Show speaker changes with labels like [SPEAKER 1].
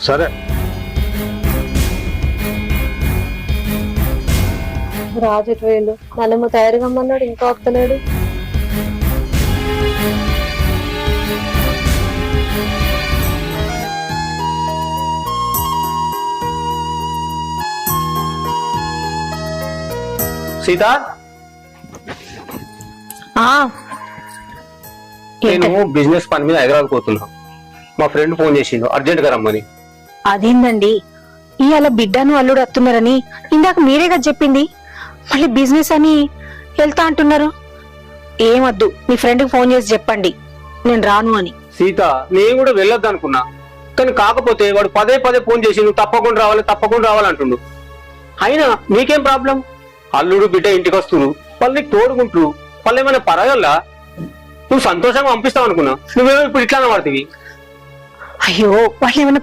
[SPEAKER 1] సరే.
[SPEAKER 2] రాజు ఎటు వేలు నన్నేమో తయారుగా అమ్మన్నాడు, ఇంకా వస్తలేడు.
[SPEAKER 1] సీత, నేను బిజినెస్ పని మీద హైదరాబాద్ పోతున్నా. మా ఫ్రెండ్ ఫోన్ చేసిండు అర్జెంట్ గా రమ్మని.
[SPEAKER 3] అదేందండి, ఇవాళ బిడ్డను అల్లుడు వస్తున్నారని ఇందాక మీరే కదా చెప్పింది, మళ్ళీ బిజినెస్ అని వెళ్తా అంటున్నారు. ఏమద్దు, మీ ఫ్రెండ్ కి ఫోన్ చేసి చెప్పండి నేను రాను అని.
[SPEAKER 1] సీత, నేను కూడా వెళ్ళొద్దు అనుకున్నా, కానీ కాకపోతే వాడు పదే పదే ఫోన్ చేసి నువ్వు తప్పకుండా రావాలంటుండు. అయినా నీకేం ప్రాబ్లం? అల్లుడు బిడ్డ ఇంటికి వస్తున్నారు, వాళ్ళు నీకు తోడుకుంటారు, వాళ్ళు ఏమైనా పరగల్లా? నువ్వు సంతోషంగా పంపిస్తావు అనుకున్నా, నువ్వేమో ఇప్పుడు ఇట్లానే పడుతుంది.
[SPEAKER 3] అయ్యో, వాళ్ళు ఏమైనా